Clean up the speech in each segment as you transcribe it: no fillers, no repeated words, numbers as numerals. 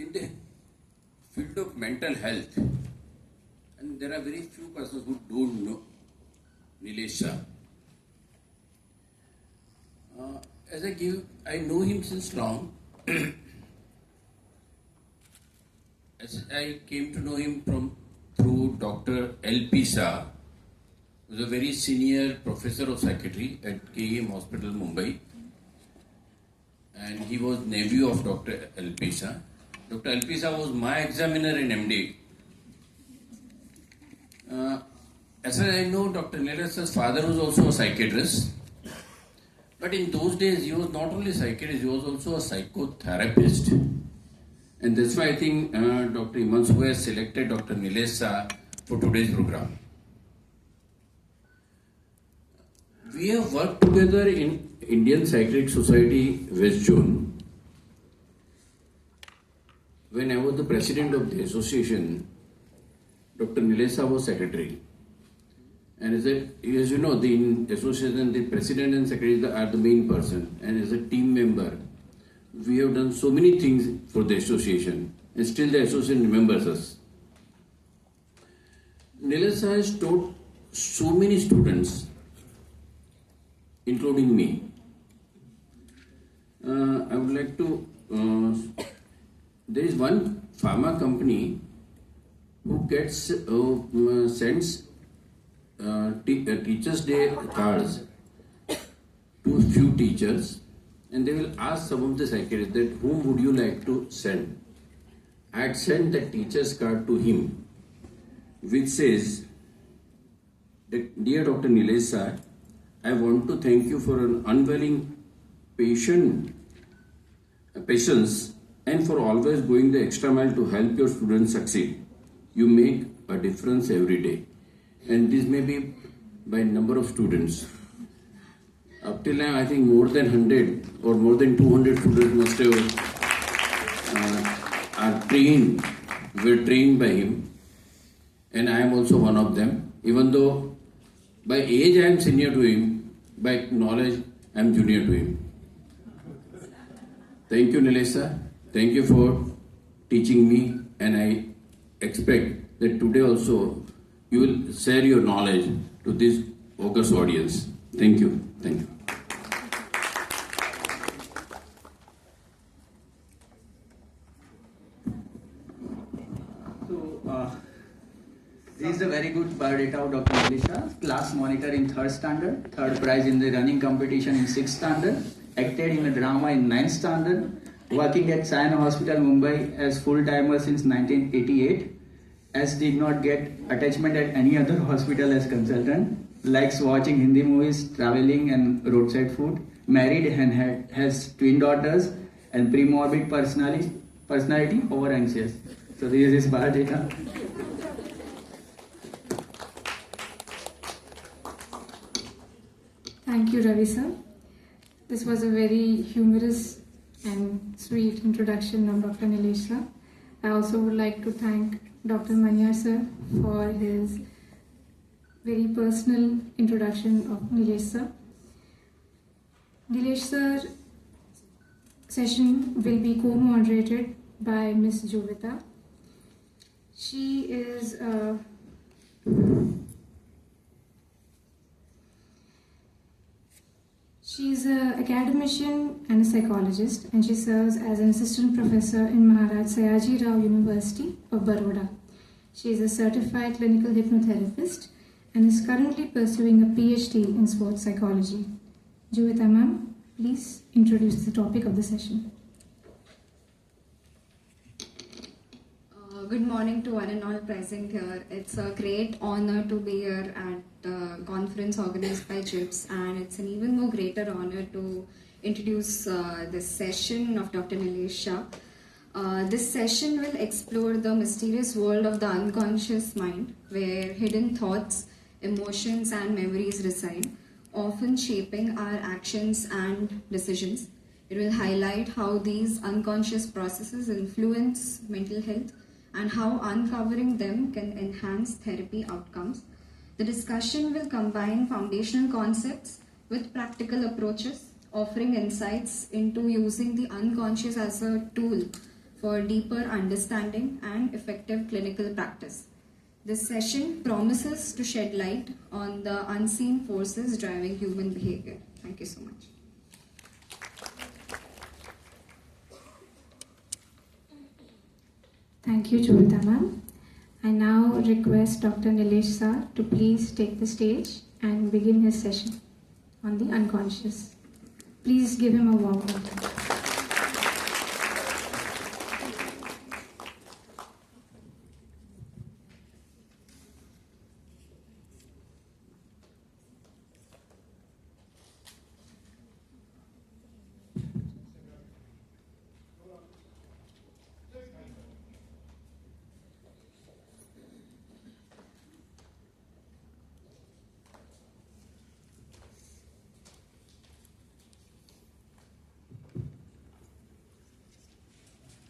in the field of mental health, and there are very few persons who don't know Nilesh Shah. I know him since long. As I came to know him through Dr. L.P. Shah, who was a very senior professor of psychiatry at KEM Hospital, Mumbai. And he was nephew of Dr. L.P. Shah. Dr. L.P. Shah was my examiner in MD. As far as I know, Dr. Nilesh Shah's father was also a psychiatrist. But in those days, he was not only a psychiatrist, he was also a psychotherapist. And that's why I think Dr. Imansu has selected Dr. Nilesh Shah for today's program. We have worked together in Indian Psychiatric Society, West Zone. When I was the president of the association, Dr. Nilesh Shah was secretary. And as you know, the association, the president and secretary are the main person. And as a team member, we have done so many things for the association. And still the association remembers us. Nilesh Shah has taught so many students, including me. I would like to, there is one pharma company who sends Teachers' Day cards to few teachers, and they will ask some of the psychiatrists that whom would you like to send. I had sent the teacher's card to him, which says, Dear Dr. Nilesh Shah, I want to thank you for an unwavering patience and for always going the extra mile to help your students succeed. You make a difference every day. And this may be by number of students. Up till now, I think more than 100 or more than 200 students must have were trained by him. And I am also one of them. Even though by age I am senior to him, by knowledge I am junior to him. Thank you, Nilesh Shah. Thank you for teaching me, and I expect that today also you will share your knowledge to this august audience. Thank you. Thank you. So, this is a very good biodata of Dr. Nilesh Shah. Class monitor in 3rd standard, 3rd prize in the running competition in 6th standard, acted in a drama in 9th standard, working at Psycon Hospital, Mumbai as full-timer since 1988, as did not get attachment at any other hospital as consultant, likes watching Hindi movies, traveling and roadside food, married and has twin daughters, and pre-morbid personality over anxious. So this is his biodata. Thank you, Ravi sir. This was a very humorous and sweet introduction of Dr. Nilesh Shah. I also would like to thank Dr. Manya sir for his very personal introduction of Nilesh sir. Nilesh sir session will be co-moderated by Ms. Jovita. She is She's an academician and a psychologist, and she serves as an assistant professor in Maharaj Sayaji Rao University of Baroda. She is a certified clinical hypnotherapist and is currently pursuing a PhD in sports psychology. Jovita ma'am, please introduce the topic of the session. Good morning to one and all present here. It's a great honor to be here at the conference organized by Gips, and it's an even more greater honor to introduce this session of Dr. Nilesh Shah. This session will explore the mysterious world of the unconscious mind, where hidden thoughts, emotions and memories reside, often shaping our actions and decisions. It will highlight how these unconscious processes influence mental health and how uncovering them can enhance therapy outcomes. The discussion will combine foundational concepts with practical approaches, offering insights into using the unconscious as a tool for deeper understanding and effective clinical practice. This session promises to shed light on the unseen forces driving human behavior. Thank you so much. Thank you, Jovita ma'am. I now request Dr. Nilesh Shah to please take the stage and begin his session on the unconscious. Please give him a warm welcome.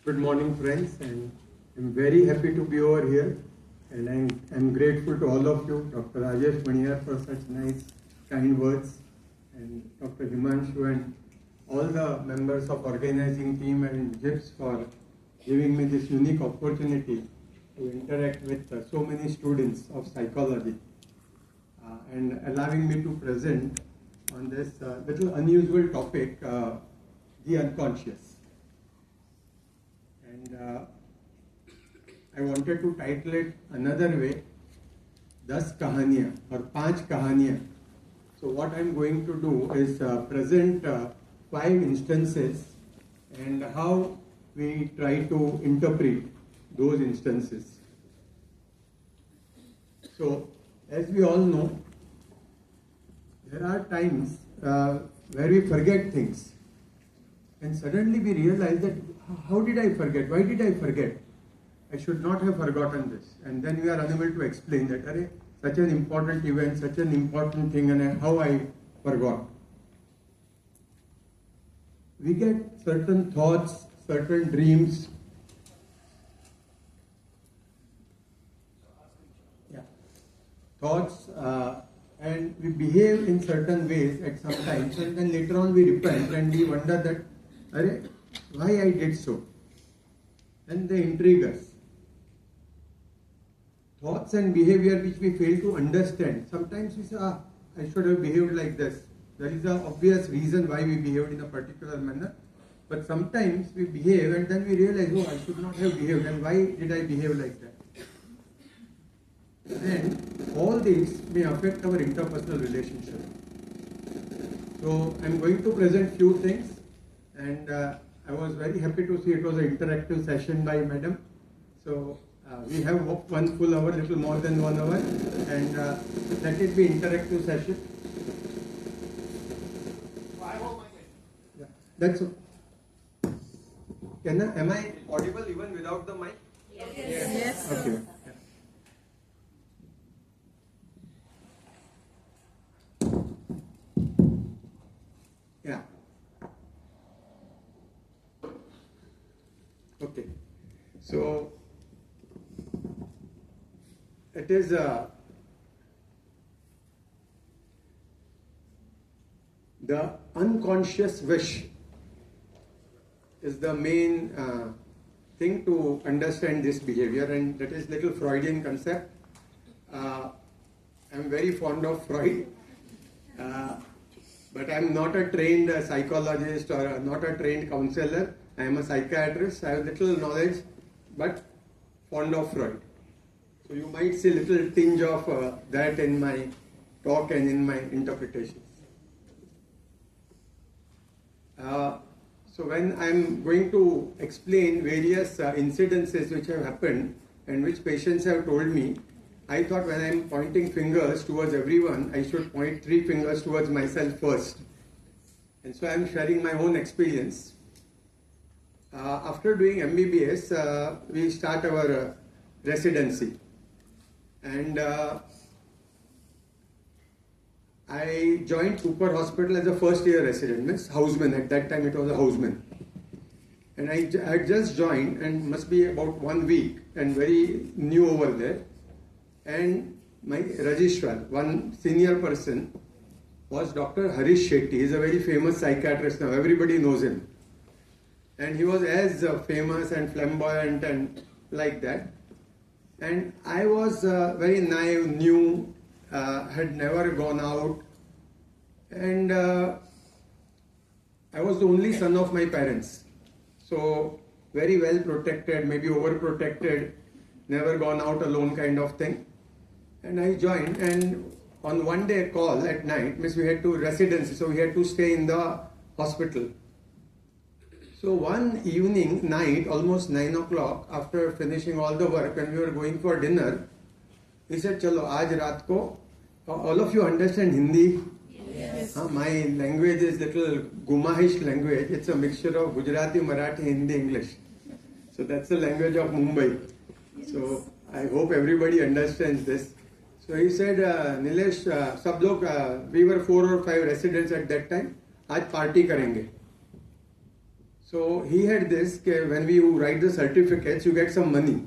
Good morning, friends, and I'm very happy to be over here, and I'm grateful to all of you, Dr. Rajesh Maniyar, for such nice, kind words, and Dr. Himanshu and all the members of organizing team and Gips for giving me this unique opportunity to interact with so many students of psychology and allowing me to present on this little unusual topic, the unconscious. And I wanted to title it another way, 10 kahaniyan or 5 kahaniyan. So what I'm going to do is present 5 instances and how we try to interpret those instances. So as we all know, there are times where we forget things, and suddenly we realize that how did I forget? Why did I forget? I should not have forgotten this. And then we are unable to explain that, such an important event, such an important thing, and how I forgot. We get certain thoughts, certain dreams. Thoughts, and we behave in certain ways at some times, and then later on we repent and we wonder that, why I did so, and they intrigue us. Thoughts and behavior which we fail to understand. Sometimes we say, I should have behaved like this. There is an obvious reason why we behaved in a particular manner. But sometimes we behave and then we realize, I should not have behaved, and why did I behave like that? And all these may affect our interpersonal relationship. So I'm going to present few things, and I was very happy to see it was an interactive session by Madam. So we have one full hour, little more than 1 hour, and let it be interactive session. Yeah, that's all. Am I audible even without the mic? Yes. Okay. Yeah. Okay. So it is the unconscious wish is the main thing to understand this behavior, and that is little Freudian concept. I'm very fond of Freud, but I'm not a trained psychologist or not a trained counselor. I am a psychiatrist. I have little knowledge, but fond of Freud. So you might see little tinge of that in my talk and in my interpretations. So when I'm going to explain various incidences which have happened and which patients have told me, I thought when I'm pointing fingers towards everyone, I should point 3 fingers towards myself first. And so I'm sharing my own experience. After doing MBBS, we start our residency. And I joined Cooper Hospital as a first year resident, means houseman. At that time it was a houseman. And I had just joined and must be about 1 week and very new over there. And my registrar, one senior person, was Dr. Harish Shetty. He is a very famous psychiatrist now. Everybody knows him. and he was as famous and flamboyant and like that. And I was very naive, new, had never gone out, and I was the only son of my parents. So very well protected, maybe overprotected, never gone out alone kind of thing. And I joined, and on one day call at night, means we had to residency, so we had to stay in the hospital. So one evening, night, almost 9 o'clock, after finishing all the work, when we were going for dinner, he said, "Chalo, aaj raat ko." All of you understand Hindi? Yes. My language is little Gumahish language. It's a mixture of Gujarati, Marathi, Hindi, English. So that's the language of Mumbai. Yes. So I hope everybody understands this. So he said, "Nilesh, sab log, we were 4 or 5 residents at that time. Aaj party karenge." So he had this, when we write the certificates, you get some money.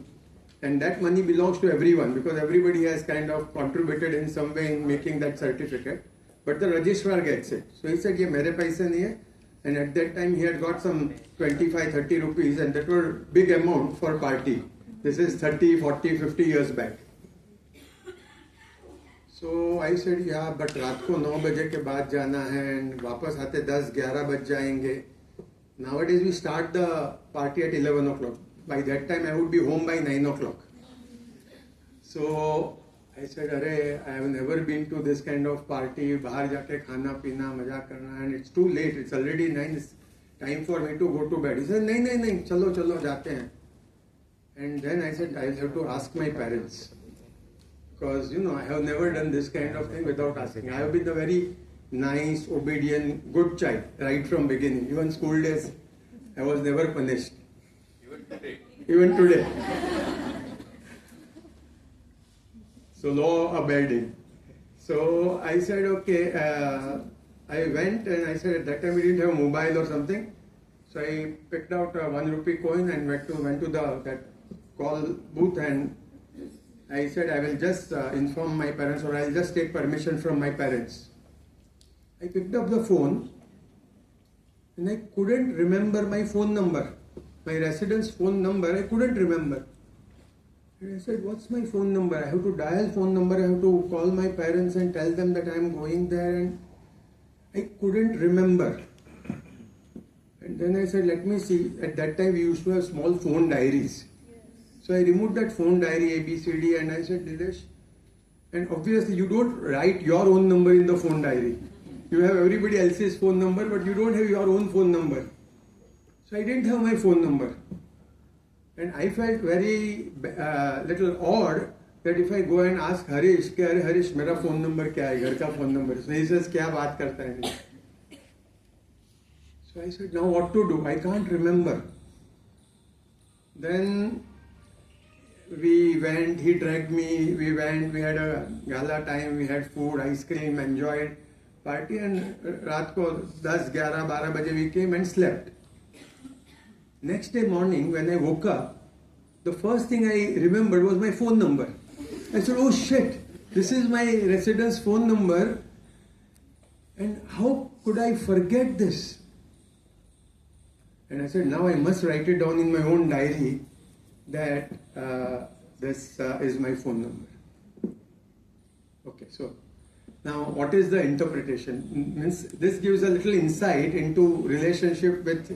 And that money belongs to everyone because everybody has kind of contributed in some way in making that certificate. But the registrar gets it. So he said, "Ye mere paise nahi hai." And at that time he had got some 25, 30 rupees, and that were big amount for party. This is 30, 40, 50 years back. So I said, "Yeah, but रात को 9 बजे के बाद जाना है and वापस आते 10-11 बज जाएंगे." Nowadays we start the party at 11 o'clock. By that time I would be home by 9 o'clock. So I said, "Arey, I have never been to this kind of party. बाहर जाके खाना पीना मजा करना, and it's too late. It's already 9. It's time for me to go to bed." He said, नहीं, चलो जाते हैं. And then I said, "I'll have to ask my parents because I have never done this kind of thing without asking. I have been a very nice, obedient, good child right from beginning. Even school days, I was never punished. Even today. So law abiding. So I said, okay. I went and I said at that time we didn't have mobile or something. So I picked out a 1 rupee coin and went to that call booth, and I said I will just inform my parents, or I'll just take permission from my parents. I picked up the phone and I couldn't remember my phone number. My residence phone number, I couldn't remember. And I said, "What's my phone number? I have to dial phone number, I have to call my parents and tell them that I am going there." And I couldn't remember. And then I said, "Let me see." At that time we used to have small phone diaries. So I removed that phone diary, ABCD, and I said, "Nilesh," and obviously you don't write your own number in the phone diary. You have everybody else's phone number, but you don't have your own phone number. So I didn't have my phone number. And I felt very little odd that if I go and ask Harish, "Harish, मेरा phone number क्या है? घर का phone number." So he says, "क्या बात करता है?" So I said, "Now what to do? I can't remember." Then we went, he dragged me, we went, we had a gala time, we had food, ice cream, enjoyed party, and रात को 10, 11, 12 बजे we came and slept. Next day morning when I woke up, the first thing I remembered was my phone number. I said, "Oh shit, this is my residence phone number, and how could I forget this?" And I said, "Now I must write it down in my own diary that this is my phone number." Okay, so now what is the interpretation? Means this gives a little insight into relationship with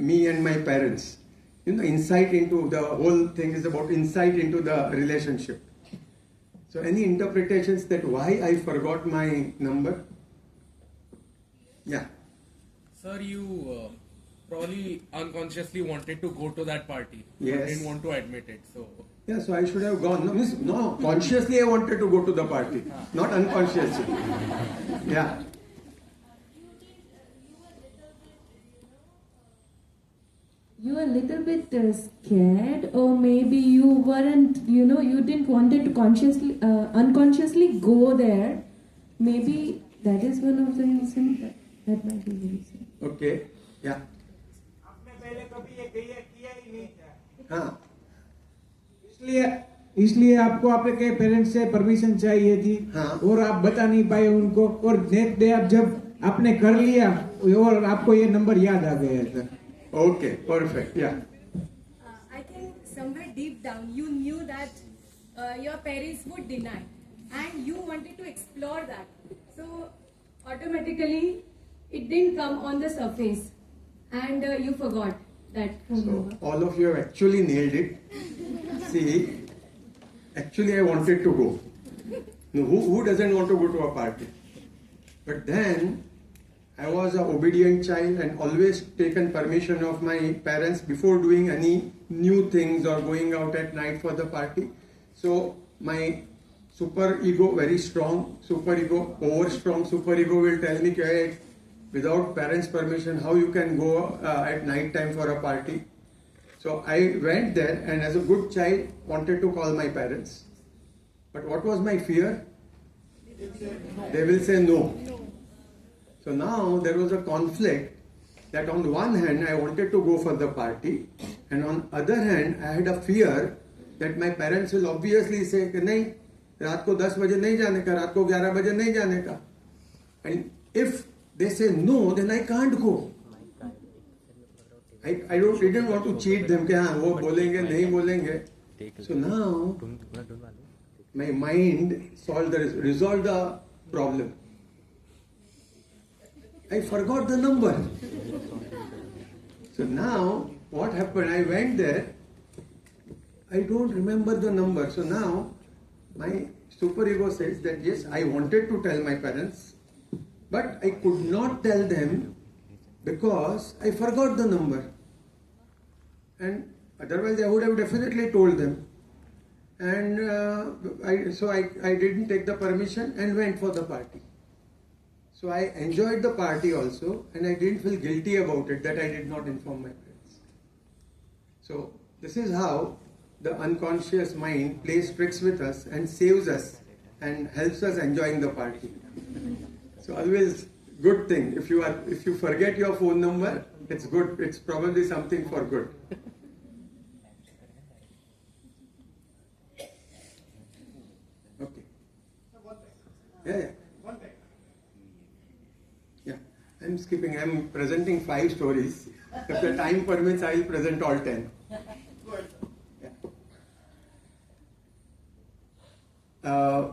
me and my parents. Insight into the whole thing is about insight into the relationship. So any interpretations that why I forgot my number? Yeah. Sir, you probably unconsciously wanted to go to that party. Yes. You didn't want to admit it. So Yeah, so I should have gone. No, consciously I wanted to go to the party, not unconsciously. Yeah. You were a little bit scared, or maybe you weren't, you didn't wanted to unconsciously go there. Maybe that is one of the reasons. That might be the reason. Okay. Yeah. आपने पहले कभी ये किया ही नहीं था। हाँ. इसलिए आपको आपके पेरेंट्स से परमिशन चाहिए थी। हाँ. और आप बता नहीं पाए उनको, और नेक्स्ट डे आप जब आपने कर लिया और आपको ये नंबर याद आ गया था। Okay, perfect. Yeah. I think somewhere deep down you knew that your parents would deny and you wanted to explore that. So automatically it didn't come on the surface and you forgot that. So all of you have actually nailed it. See, actually I wanted to go. No, who doesn't want to go to a party? But then I was an obedient child and always taken permission of my parents before doing any new things or going out at night for the party. So my super ego, very strong super ego, over strong super ego will tell me, hey, without parents' permission, how you can go at night time for a party? So I went there and as a good child wanted to call my parents. But what was my fear? They will say no. So now there was a conflict that on the one hand I wanted to go for the party and on the other hand I had a fear that my parents will obviously say कि नहीं रात को 10 बजे नहीं जाने का रात को 11 बजे नहीं जाने का and if they say no then I can't go. I didn't want to cheat them कि हाँ वो बोलेंगे नहीं बोलेंगे. So now my mind resolved the problem. I forgot the number. So now what happened? I went there. I don't remember the number. So now my superego says that yes, I wanted to tell my parents, but I could not tell them because I forgot the number. And otherwise I would have definitely told them. And I didn't take the permission and went for the party. So I enjoyed the party also and I didn't feel guilty about it that I did not inform my parents. So this is how the unconscious mind plays tricks with us and saves us and helps us enjoying the party. So always good thing. If you forget your phone number, it's good. It's probably something for good. Okay. Yeah. Yeah. I'm skipping. I'm presenting 5 stories. If the time permits, I will present all 10. Yeah.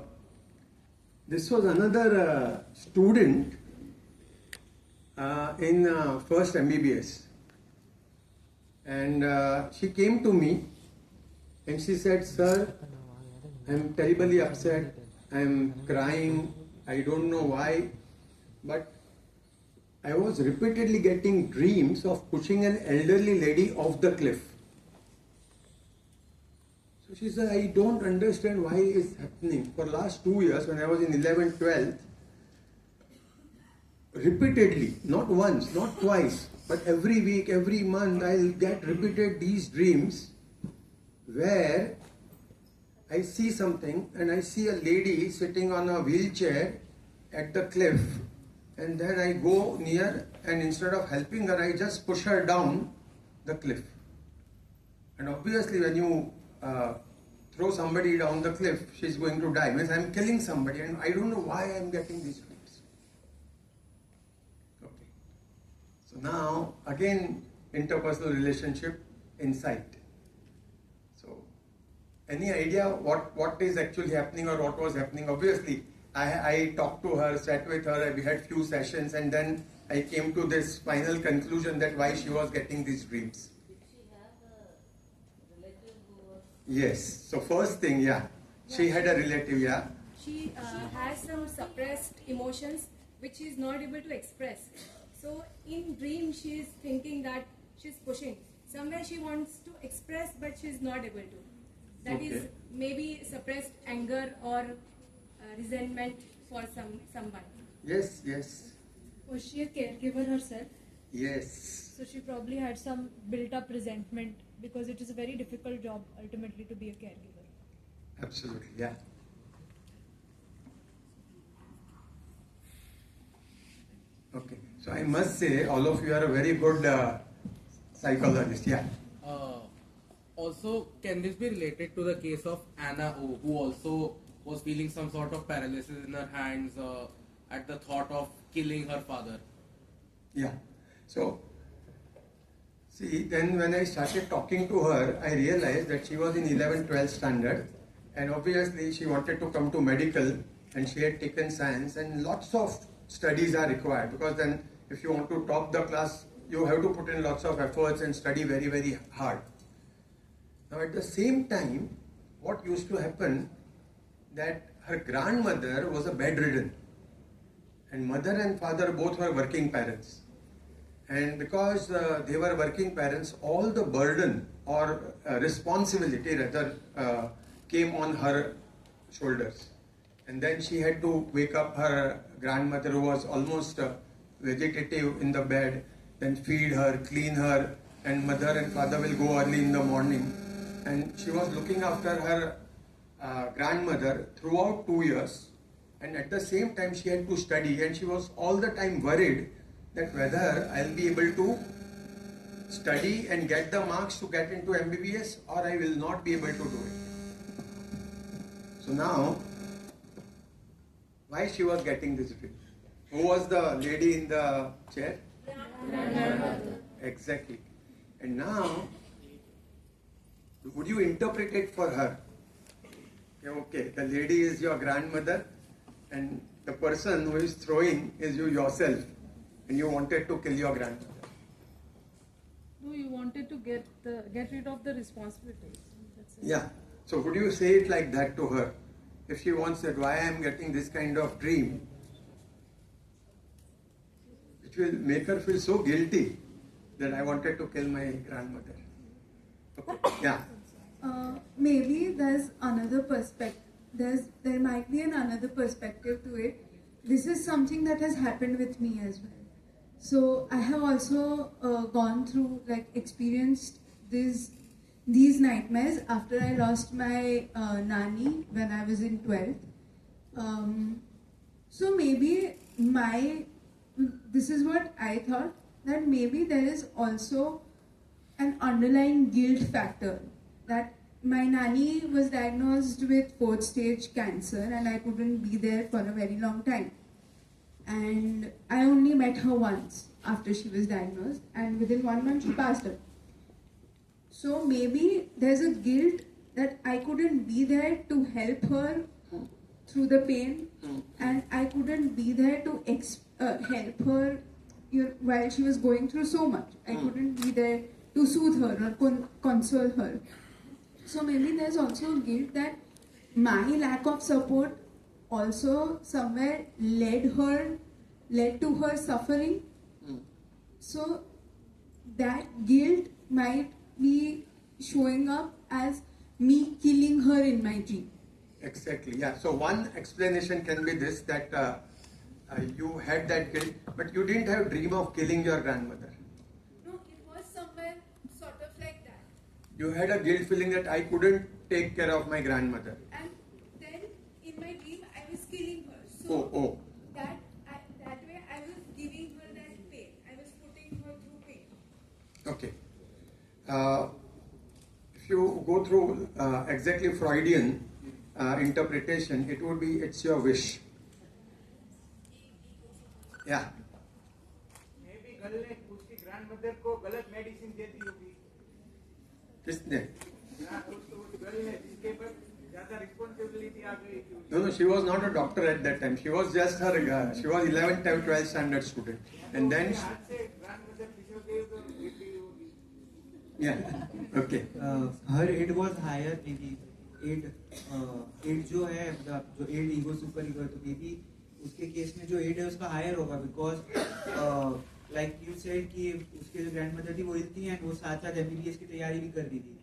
This was another student in first MBBS. And she came to me and she said, "Sir, I'm terribly upset. I'm crying. I don't know why. But I was repeatedly getting dreams of pushing an elderly lady off the cliff." So she said, "I don't understand why it's happening. For last 2 years, when I was in 11th, 12th, repeatedly, not once, not twice, but every week, every month, I'll get repeated these dreams where I see something and I see a lady sitting on a wheelchair at the cliff, and then I go near and instead of helping her, I just push her down the cliff. And obviously when you throw somebody down the cliff, she's going to die. Means I'm killing somebody and I don't know why I'm getting these dreams." Okay. So now again interpersonal relationship insight. So any idea what is actually happening or what was happening? Obviously I talked to her, sat with her, we had few sessions and then I came to this final conclusion that why she was getting these dreams. Yes. So first thing, she had a relative, She has some suppressed emotions which she is not able to express. So in dream she is thinking that she's pushing. Somewhere she wants to express but she is not able to. That is maybe suppressed anger or resentment for someone. Yes, yes. Was she a caregiver herself? Yes. So she probably had some built-up resentment because it is a very difficult job ultimately to be a caregiver. Absolutely, yeah. Okay, so I must say all of you are a very good psychologist, Also, can this be related to the case of Anna O, who also was feeling some sort of paralysis in her hands at the thought of killing her father? Yeah. So See, then when I started talking to her, I realized that she was in 11th, 12th standard, and obviously she wanted to come to medical, and she had taken science, and lots of studies are required, because then if you want to top the class, you have to put in lots of efforts and study very, very hard. Now at the same time, what used to happen, that her grandmother was a bedridden, and mother and father both were working parents. And because they were working parents, all the burden or responsibility rather came on her shoulders. And then she had to wake up her grandmother, who was almost vegetative in the bed, then feed her, clean her, and mother and father will go early in the morning. And she was looking after her grandmother throughout 2 years. And at the same time she had to study, and she was all the time worried that whether I'll be able to study and get the marks to get into MBBS, or I will not be able to do it. So now, why she was getting this dream? Who was the lady in the chair? Grandmother. Exactly. And now, would you interpret it for her? Okay, the lady is your grandmother, and the person who is throwing is you yourself, and you wanted to kill your grandmother. No, you wanted to get rid of the responsibilities. That's it. Yeah. So would you say it like that to her? If she wants that, why I am getting this kind of dream, it will make her feel so guilty that I wanted to kill my grandmother. Okay. Yeah. Maybe there's another perspective. There might be another perspective to it. This is something that has happened with me as well. So I have also gone through, experienced these nightmares after I lost my nanny when I was in 12th. So maybe this is what I thought, that maybe there is also an underlying guilt factor, that my nanny was diagnosed with 4th stage cancer and I couldn't be there for a very long time. And I only met her once after she was diagnosed, and within 1 month she passed away. So maybe there's a guilt that I couldn't be there to help her through the pain, and I couldn't be there to help her while she was going through so much. I couldn't be there to soothe her or console her. So maybe there's also guilt that my lack of support also somewhere led to her suffering. So that guilt might be showing up as me killing her in my dream. Exactly, yeah. So one explanation can be this, that you had that guilt, but you didn't have dream of killing your grandmother. No, it was somewhere sort of like that. You had a guilt feeling that I couldn't take care of my grandmother. And then in my dream I was killing her. So that way I was giving her that pain. I was putting her through pain. Okay. If you go through exactly Freudian interpretation, it would be it's your wish. Yeah. Maybe girl ने उसकी grandmother को गलत medicine दे दी होगी. किसने? उस girl ने, जिसके पर ज्यादा रिस्पांसिबिलिटी आ गई थी. No, she was not a doctor at that time. She was just she was 11th, 12th standard student. And then yeah, okay. Her age was higher, maybe age जो है मतलब जो age ego super ego है, तो maybe उसके case में जो age है उसका higher होगा, because like you said कि उसके जो grandmother थी वो इल थी and वो साथ साथ MBBS की तैयारी भी कर रही थी,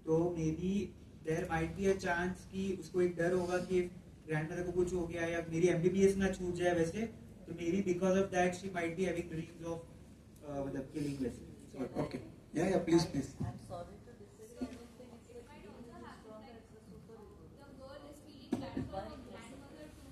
तो maybe there might be a chance कि उसको एक डर होगा कि grandmother को कुछ हो गया या मेरी MBBS ना छूट जाए वैसे, तो maybe because of that she might be having dreams of मतलब killing वैसे. Okay. Yeah, please. I'm sorry to disagree. It might also happen that the girl is feeling bad for her grandmother too.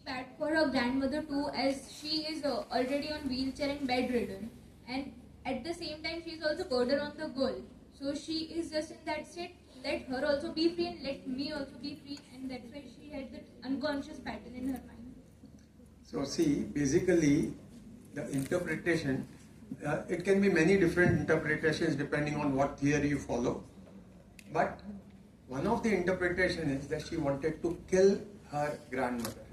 Bad for her grandmother too, as she is already on wheelchair and bedridden, and at the same time she is also burden on the girl. So she is just in that state. Let her also be free and let me also be free, and that's why she had that unconscious pattern in her mind. So see, basically the interpretation It can be many different interpretations depending on what theory you follow. But one of the interpretation is that she wanted to kill her grandmother.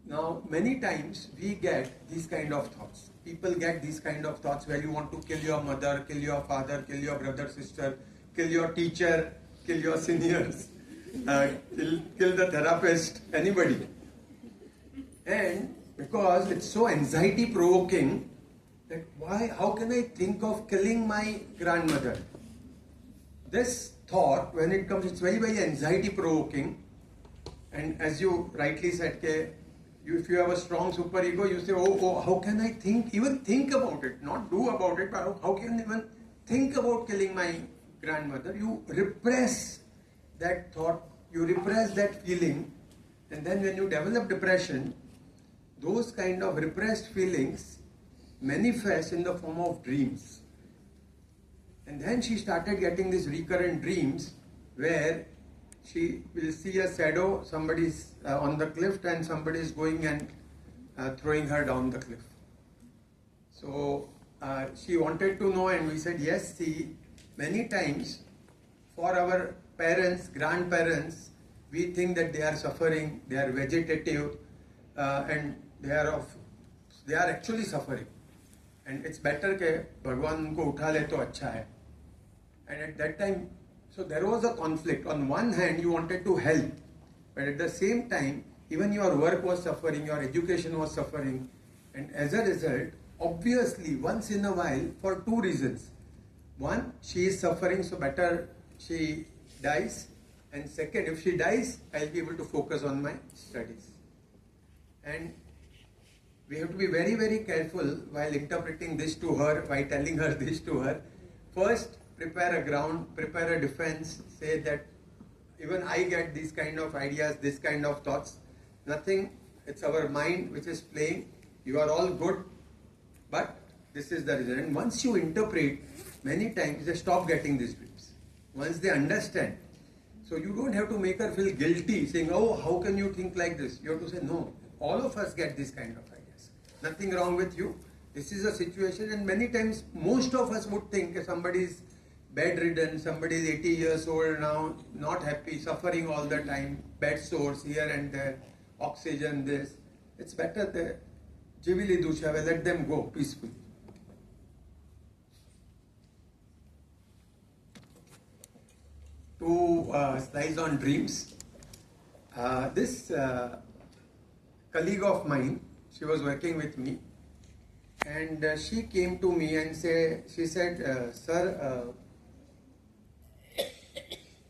Now, many times we get these kind of thoughts. People get these kind of thoughts where you want to kill your mother, kill your father, kill your brother, sister, kill your teacher, kill your seniors, kill the therapist, anybody. And because it's so anxiety provoking, that how can I think of killing my grandmother? This thought, when it comes, it's very, very anxiety provoking. And as you rightly said, if you have a strong superego, you say, oh, how can I even think about it? Not do about it, but how can I even think about killing my grandmother? You repress that thought, you repress that feeling, and then when you develop depression, those kind of repressed feelings manifest in the form of dreams. And then she started getting these recurrent dreams where she will see a shadow, somebody's on the cliff and somebody is going and throwing her down the cliff. So she wanted to know, and we said, yes, see, many times for our parents, grandparents, we think that they are suffering, they are vegetative, and they are actually suffering. And it's better that Bhagwan unko utha le to acha hai. And at that time, so there was a conflict. On one hand, you wanted to help, but at the same time, even your work was suffering, your education was suffering. And as a result, obviously, once in a while, for two reasons. One, she is suffering, so better she dies. And second, if she dies, I'll be able to focus on my studies. And we have to be very, very careful while interpreting this to her, while telling her this to her. First, prepare a ground, prepare a defense, say that even I get these kind of ideas, this kind of thoughts. Nothing, it's our mind which is playing. You are all good, but this is the reason. And once you interpret, many times they stop getting these dreams. Once they understand. So you don't have to make her feel guilty, saying, oh, how can you think like this? You have to say, no, all of us get this kind of ideas. Nothing wrong with you. This is a situation, and many times most of us would think if somebody is bedridden, somebody is 80 years old now, not happy, suffering all the time, bed sores here and there, oxygen this. It's better the Jivili Dusha, let them go peacefully. Two slides on dreams. This colleague of mine, she was working with me, and she came to me and she said, sir,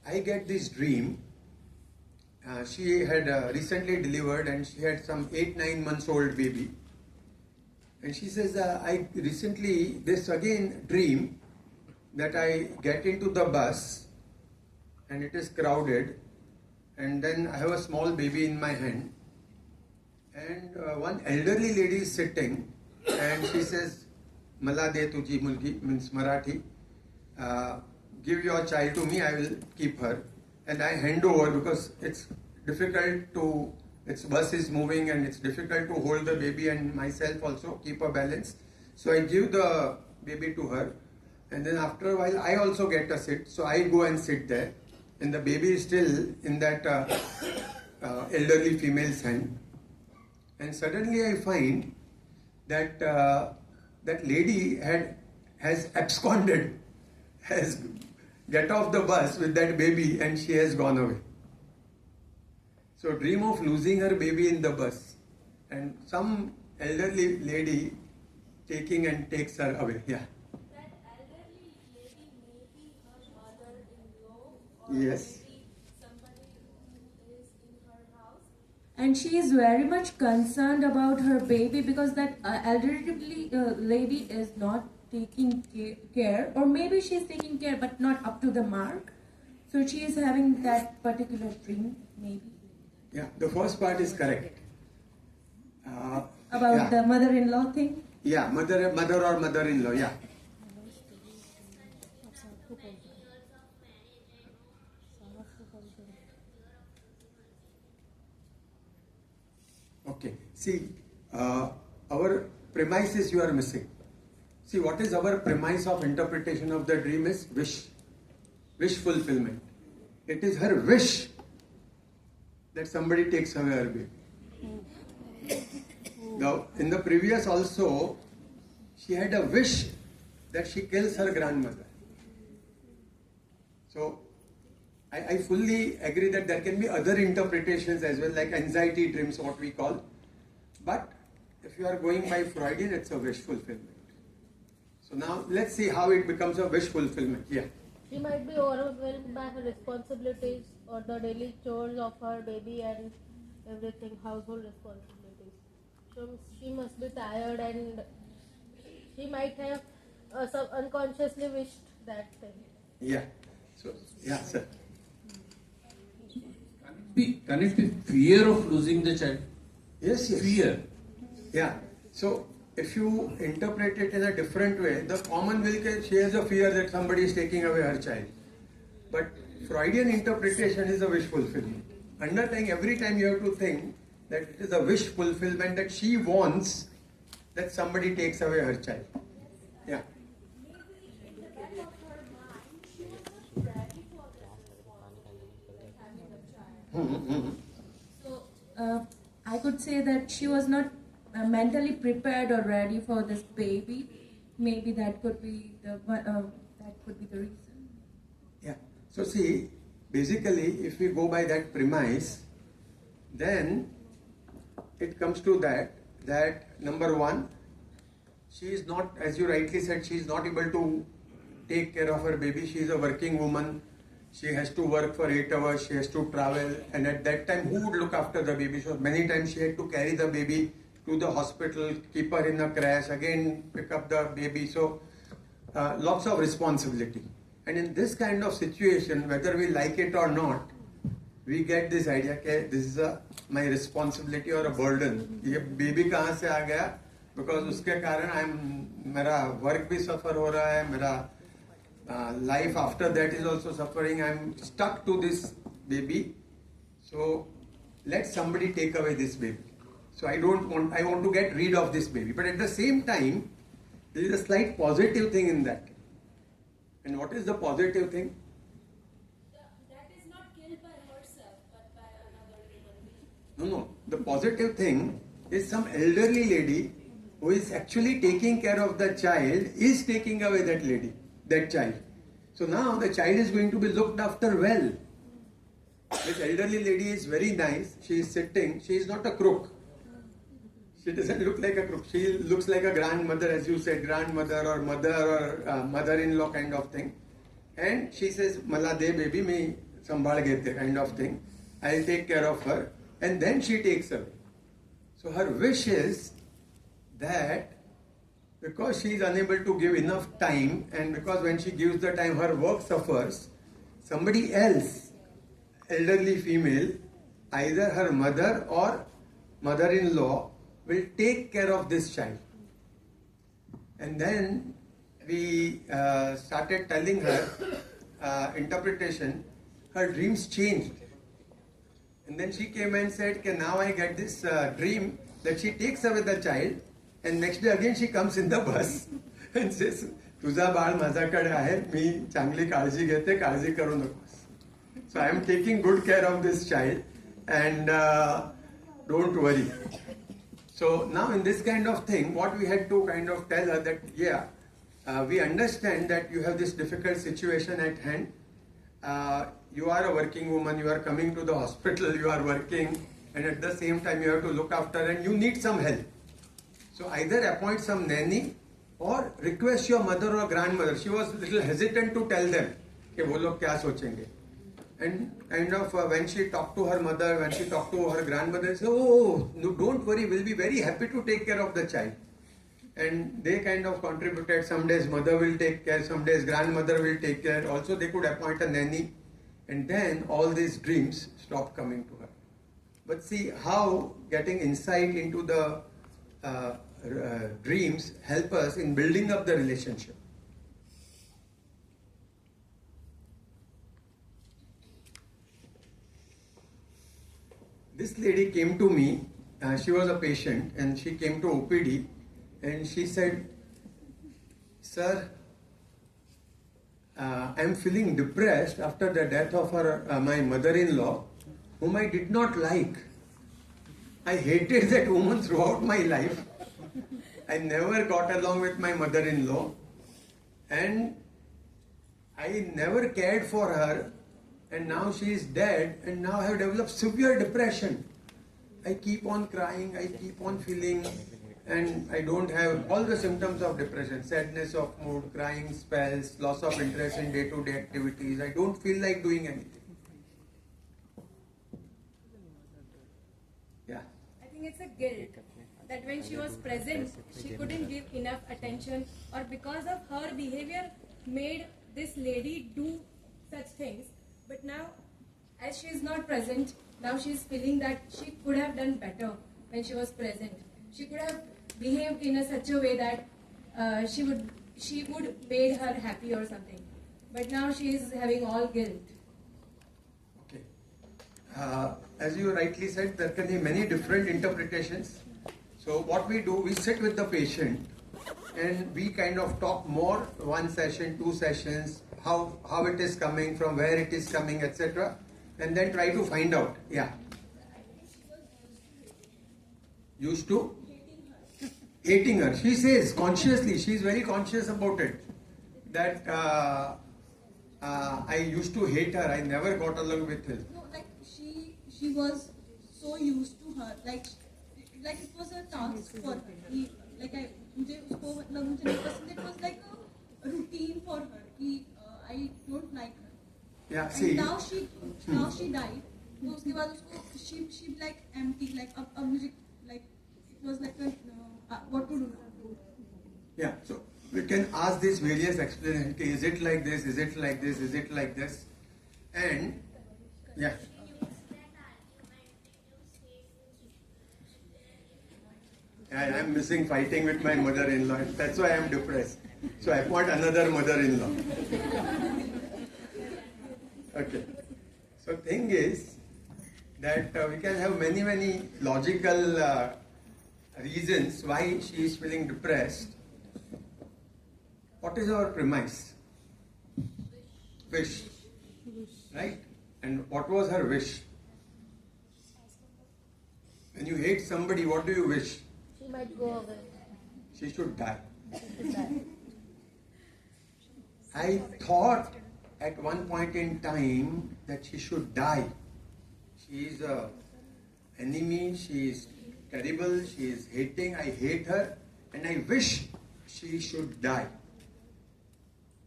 I get this dream. She had recently delivered and she had some 8-9 months old baby. And she says, I recently, this again dream that I get into the bus and it is crowded, and then I have a small baby in my hand, and one elderly lady is sitting and she says, Mala de tuji mulki, means Marathi, give your child to me, I will keep her. And I hand over because it's difficult to, its bus is moving and it's difficult to hold the baby and myself also keep a balance. So I give the baby to her, and then after a while I also get a sit. So I go and sit there, and the baby is still in that elderly female's hand. And suddenly I find that that lady has absconded, has get off the bus with that baby, and she has gone away. So dream of losing her baby in the bus, and some elderly lady taking and takes her away. Yeah. That elderly lady may be her mother-in-law, or Yes. maybe somebody who is in her house. And she is very much concerned about her baby because that elderly lady is not taking care, or maybe she is taking care but not up to the mark. So she is having that particular dream, maybe. Yeah, the first part is correct. About the mother-in-law thing? Yeah, mother or mother-in-law, yeah. Okay, see, our premises you are missing. See, what is our premise of interpretation of the dream is wish fulfillment. It is her wish that somebody takes away her baby. Now, in the previous also, she had a wish that she kills her grandmother. So, I fully agree that there can be other interpretations as well, like anxiety dreams, what we call. But if you are going by Freudian, it's a wish fulfillment. So now, let's see how it becomes a wish fulfillment. Yeah. She might be overwhelmed by her responsibilities or the daily chores of her baby and everything, household responsibilities. So she must be tired and she might have unconsciously wished that thing. Yeah. So, yeah, sir. Can it be fear of losing the child? Yes, yes. Fear. Yeah. So, if you interpret it in a different way, the common will she has a fear that somebody is taking away her child. But Freudian interpretation is a wish fulfillment. Underlying, every time you have to think that it is a wish fulfillment that she wants that somebody takes away her child. Yeah. So I could say that she was not mentally prepared or ready for this baby. Maybe that could be the reason. Yeah. So see, basically, if we go by that premise, then it comes to that number one, she is not, as you rightly said, she is not able to take care of her baby. She is a working woman. She has to work for 8 hours. She has to travel. And at that time, who would look after the baby? So many times she had to carry the baby to the hospital, keep her in a crash, again pick up the baby. So lots of responsibility. And in this kind of situation, whether we like it or not, we get this idea that this is my responsibility or a burden. ये baby कहाँ से आ गया? Because उसके कारण मेरा work भी suffer हो रहा है, मेरा life after that is also suffering. I'm stuck to this baby. So let somebody take away this baby. So I want to get rid of this baby. But at the same time, there is a slight positive thing in that. And what is the positive thing? That is not killed by herself, but by another human being. No. The positive thing is some elderly lady who is actually taking care of the child is taking away that child. So now the child is going to be looked after well. This elderly lady is very nice. She is sitting. She is not a crook. She doesn't look like a crook. She looks like a grandmother, as you said, grandmother or mother or mother-in-law kind of thing. And she says, "Mala de baby, me sambhal gete," kind of thing. I'll take care of her. And then she takes away. So her wish is that because she is unable to give enough time, and because when she gives the time her work suffers, somebody else, elderly female, either her mother or mother-in-law, will take care of this child. And then we started telling her interpretation. Her dreams changed. And then she came and said, okay, now I get this dream that she takes away the child, and next day again she comes in the bus and says, तुझा बाळ माझ्याकडे आहे, मी चांगली काळजी घेते, काळजी करू नकोस. So I am taking good care of this child, and don't worry. So now in this kind of thing, what we had to kind of tell her that, yeah, we understand that you have this difficult situation at hand. You are a working woman, you are coming to the hospital, you are working, and at the same time you have to look after, and you need some help. So either appoint some nanny or request your mother or grandmother. She was a little hesitant to tell them कि वो लोग क्या सोचेंगे. And kind of when she talked to her mother, when she talked to her grandmother, she said, "Oh, no, don't worry, we'll be very happy to take care of the child." And they kind of contributed. Some days mother will take care, some days grandmother will take care. Also they could appoint a nanny. And then all these dreams stopped coming to her. But see how getting insight into the dreams help us in building up the relationship. This lady came to me. She was a patient and she came to OPD, and she said, "Sir, I'm feeling depressed after the death of my mother-in-law, whom I did not like. I hated that woman throughout my life. I never got along with my mother-in-law, and I never cared for her, and now she is dead, and now I have developed severe depression. I keep on crying, I keep on feeling, and I don't have all the symptoms of depression, sadness of mood, crying spells, loss of interest in day-to-day activities. I don't feel like doing anything." Yeah. I think it's a guilt that when she was present, she couldn't give enough attention, or because of her behavior made this lady do such things. But now, as she is not present, now she is feeling that she could have done better when she was present. She could have behaved in such a way that she would made her happy or something. But now she is having all guilt. Okay. As you rightly said, there can be many different interpretations. So what we do, we sit with the patient and we kind of talk more, one session, two sessions, how it is coming, from where it is coming, etc. And then try to find out. Yeah. Used to? Hating her. She says consciously, she is very conscious about it. That I used to hate her, I never got along with her. No, like she was so used to her, like it was a task for her. मुझे उसको मतलब मुझे नहीं पसंद, it was like a routine for her कि I don't like her. Yeah, and see. now she died. तो उसके बाद उसको she like empty, like अब मुझे like it was like a what to do now. Yeah, so we can ask these various explanations. Is it like this? Is it like this? Is it like this? And yeah. I am missing fighting with my mother-in-law. That's why I am depressed. So I want another mother-in-law. Okay. So thing is that we can have many logical reasons why she is feeling depressed. What is our premise? Wish. Right? And what was her wish? When you hate somebody, what do you wish? She might go away. She should die. She should die. I thought at one point in time that she should die. She is an enemy, she is terrible, she is hating, I hate her, and I wish she should die.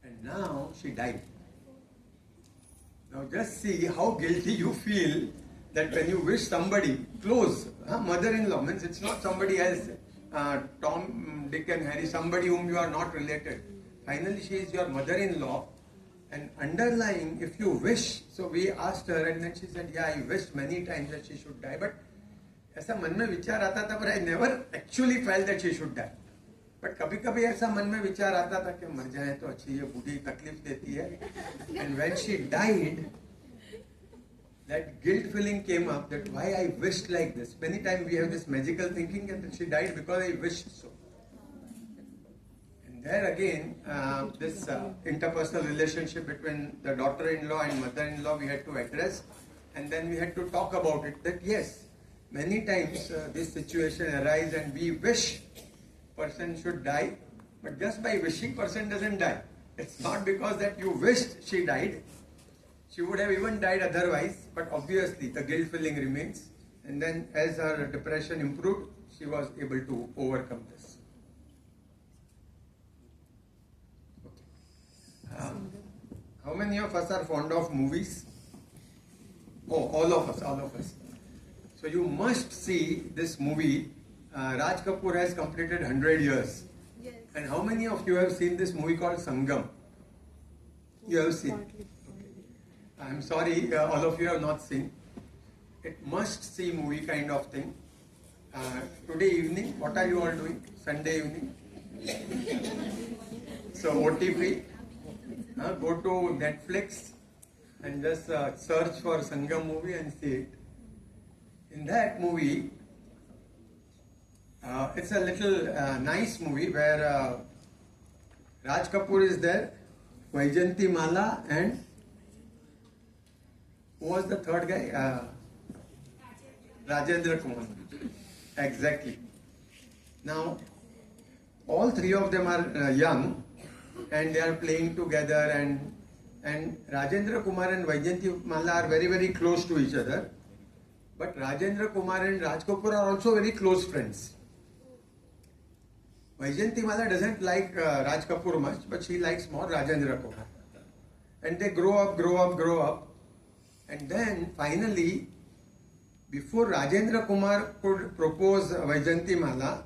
And now she died. Now just see how guilty you feel that when you wish somebody close, mother-in-law, means it's not somebody else, Tom, Dick and Harry, somebody whom you are not related. Finally she is your mother-in-law, and underlying, if you wish, so we asked her and then she said, yeah, I wished many times that she should die, but ऐसा मन में विचार आता था, but I never actually felt that she should die. But कभी कभी ऐसा मन में विचार आता था कि मर जाए तो अच्छी है, बूढ़ी तकलीफ देती है. And when she died, that guilt feeling came up that why I wished like this. Many times we have this magical thinking that she died because I wished so. And there again, this interpersonal relationship between the daughter-in-law and mother-in-law we had to address, and then we had to talk about it that yes, many times this situation arises and we wish person should die, but just by wishing person doesn't die. It's not because that you wished she died. She would have even died otherwise, but obviously the guilt feeling remains, and then as her depression improved, she was able to overcome this. Okay. How many of us are fond of movies? Oh, all of us. So you must see this movie. Raj Kapoor has completed 100 years. Yes. And how many of you have seen this movie called Sangam? You have seen. I'm sorry, all of you have not seen. It must see movie kind of thing. Today evening, what are you all doing? Sunday evening? So OTP, go to Netflix and just search for Sangam movie and see it. In that movie, It's a little nice movie where Raj Kapoor is there, Vaijayanti Mala, and who was the third guy? Rajendra Kumar. Exactly. Now, all three of them are young and they are playing together, and Rajendra Kumar and Vaijayanti Malla are very, very close to each other. But Rajendra Kumar and Raj Kapoor are also very close friends. Vaijayanti Malla doesn't like Raj Kapoor much, but she likes more Rajendra Kumar. And they grow up. And then finally, before Rajendra Kumar could propose Vaijayanti Malla,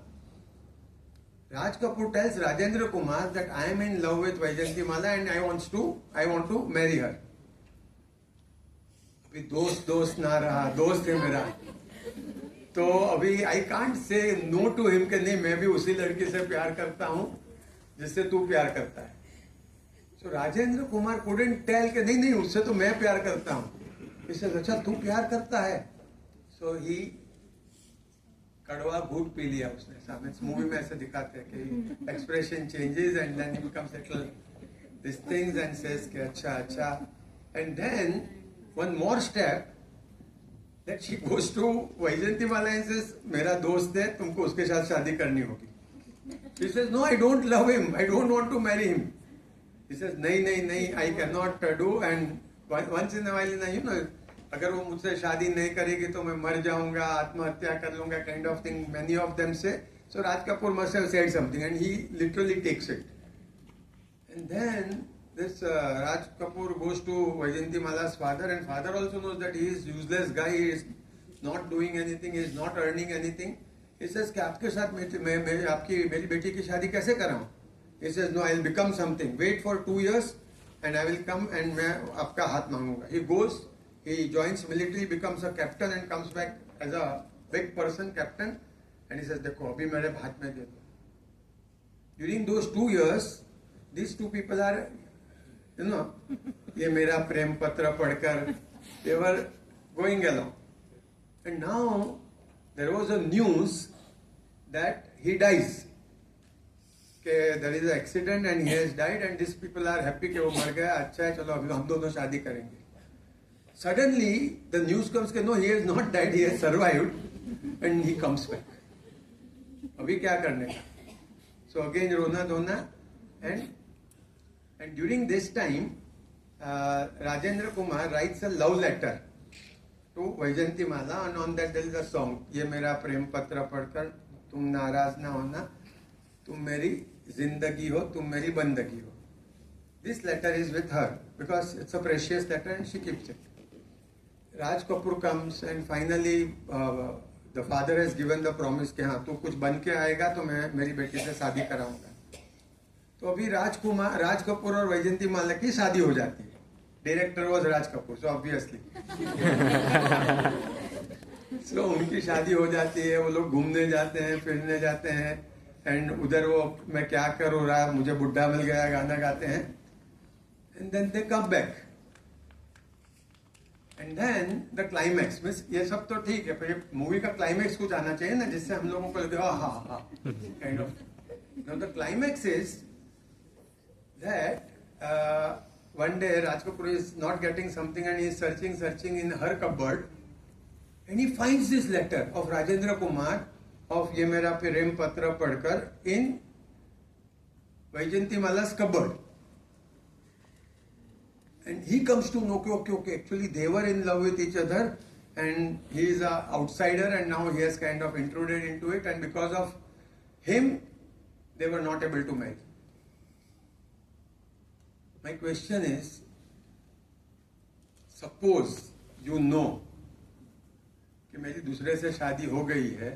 Raj Kapoor tells Rajendra Kumar that I am in love with Vaijayanti Malla and I want to marry her. अभी दोस्त ना रहा, दोस्त है मेरा, तो अभी I can't say no to him कि नहीं मैं भी उसी लड़की से प्यार करता हूँ जिससे तू प्यार करता है. So Rajendra Kumar couldn't tell कि नहीं उससे तो मैं प्यार करता हूँ. He says अच्छा तू प्यार करता है. So he कड़वा घूट पी लिया उसने. सामने मूवी में ऐसे दिखाते हैं कि expression changes and then he becomes little these things and says कि अच्छा, and then one more step that she goes to Vaijayanti Malla and says मेरा दोस्त है तुमको उसके साथ शादी करनी होगी. She says no, I don't love him, I don't want to marry him. He says नहीं, I cannot do, and once in a while अगर वो मुझसे शादी नहीं करेगी तो मैं मर जाऊंगा, आत्महत्या कर लूंगा, kind of thing many of them say. So Raj Kapoor must have said something and he literally takes it. And then this Raj Kapoor goes to Vaijayanti Malla's father, and father also knows that he is useless guy, he is not doing anything, he is not earning anything. He says कि आपके साथ मैं मेरी बेटी की शादी कैसे कराऊं? He says no, I will become something. Wait for 2 years and I will come and मैं आपका हाथ मांगूंगा. He goes, he joins military, becomes a captain and comes back as a big person, captain, and he says देखो अभी मेरे हाथ में दे दो. During those 2 years, these two people are, ये मेरा प्रेम पत्र पढ़कर, they were going along. And now there was a news that he dies. Okay, there is an accident and he has died, and these people are happy कि वो मर गया, अच्छा है चलो अभी हम दोनों शादी करेंगे. Suddenly the news comes कि no, he has not died, he has survived, and he comes back. अभी क्या करने का? So again रोना धोना, and during this time Rajendra Kumar writes a love letter to Vaijayanti Malla, and on that there is a song, ये मेरा प्रेम पत्र पढ़कर तुम नाराज ना होना, तुम मेरी जिंदगी हो, तुम मेरी बंदगी हो. This letter is with her because it's a precious letter and she keeps it. Raj Kapoor comes and finally the father has given the promise कि हाँ तू कुछ बन के आएगा तो मैं मेरी बेटी से शादी कराऊंगा. तो अभी राज कपूर और वैजयंती माला की शादी हो जाती है. Director was Raj Kapoor, so obviously so उनकी शादी हो जाती है. वो लोग घूमने जाते हैं, फिरने जाते हैं, एंड उधर वो मैं क्या करूँ रहा, मुझे बुढ़ा मिल गया गाना गाते हैं. And then they come back, and then the climax means ये सब तो ठीक है, पर मूवी का क्लाइमैक्स कुछ आना चाहिए ना जिससे हम लोगों को लगे हाँ kind of. Now the climax is that one day Raj Kapoor is not getting something and he is searching in her cupboard, and he finds this letter of Rajendra Kumar of ये मेरा प्रेम पत्र पढ़कर in Vaijayanti Mala's cupboard. And he comes to know okay, actually they were in love with each other and he is an outsider and now he has kind of intruded into it, and because of him they were not able to marry. My question is, suppose you know कि मेरी दूसरे से शादी हो गई है,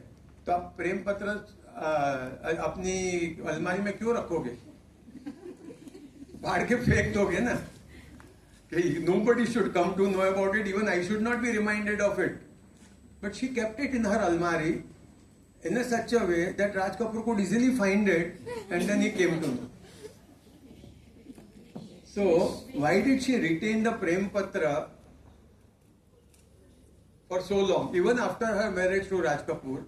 तो आप प्रेम पत्र अपनी अलमारी में क्यों रखोगे? फाड़ के फेंक दोगे ना. Nobody should come to know about it, even I should not be reminded of it. But she kept it in her almari in a such a way that Raj Kapoor could easily find it, and then he came to know. So why did she retain the Prem Patra for so long? Even after her marriage to Raj Kapoor,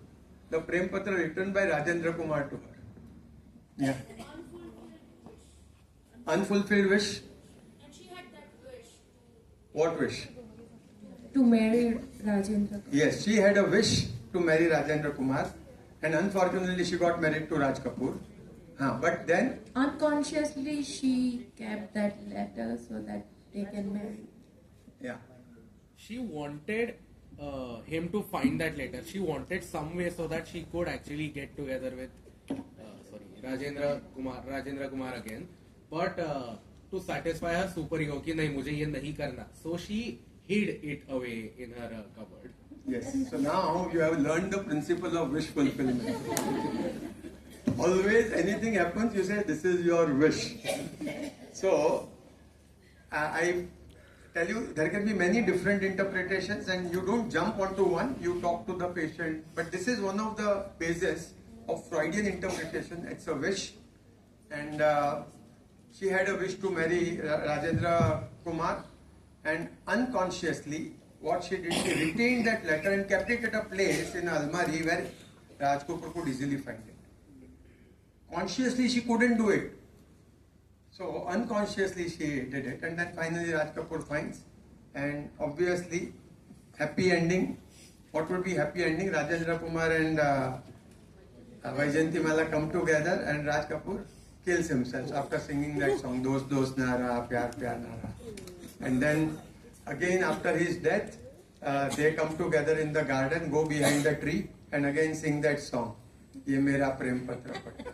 the Prem Patra written by Rajendra Kumar to her. Yeah. Unfulfilled wish. And she had that wish. What wish? To marry Rajendra. Yes, she had a wish to marry Rajendra Kumar, and unfortunately she got married to Raj Kapoor. But then Unconsciously, she kept that letter so that they can marry. Yeah. She wanted him to find that letter. She wanted some way so that she could actually get together with Rajendra Kumar again. But to satisfy her super ego कि नहीं मुझे ये नहीं करना. So she hid it away in her cupboard. Yes. So now you have learned the principle of wish fulfillment. Always anything happens, you say this is your wish. So I tell you, there can be many different interpretations, and you don't jump onto one. You talk to the patient. But this is one of the bases of Freudian interpretation. It's a wish, and she had a wish to marry Rajendra Kumar, and unconsciously, what she did, she retained that letter and kept it at a place in Almari where Raj Kapoor could easily find it. Consciously, she couldn't do it. So unconsciously, she did it, and then finally Raj Kapoor finds, and obviously, happy ending. What would be happy ending? Rajendra Kumar and Vaijayantimala come together, and Raj Kapoor kills himself after singing that song, Dost Nara, Pyar Pyar Nara. And then again after his death, they come together in the garden, go behind the tree, and again sing that song, Ye Mera Prem Patra Patta.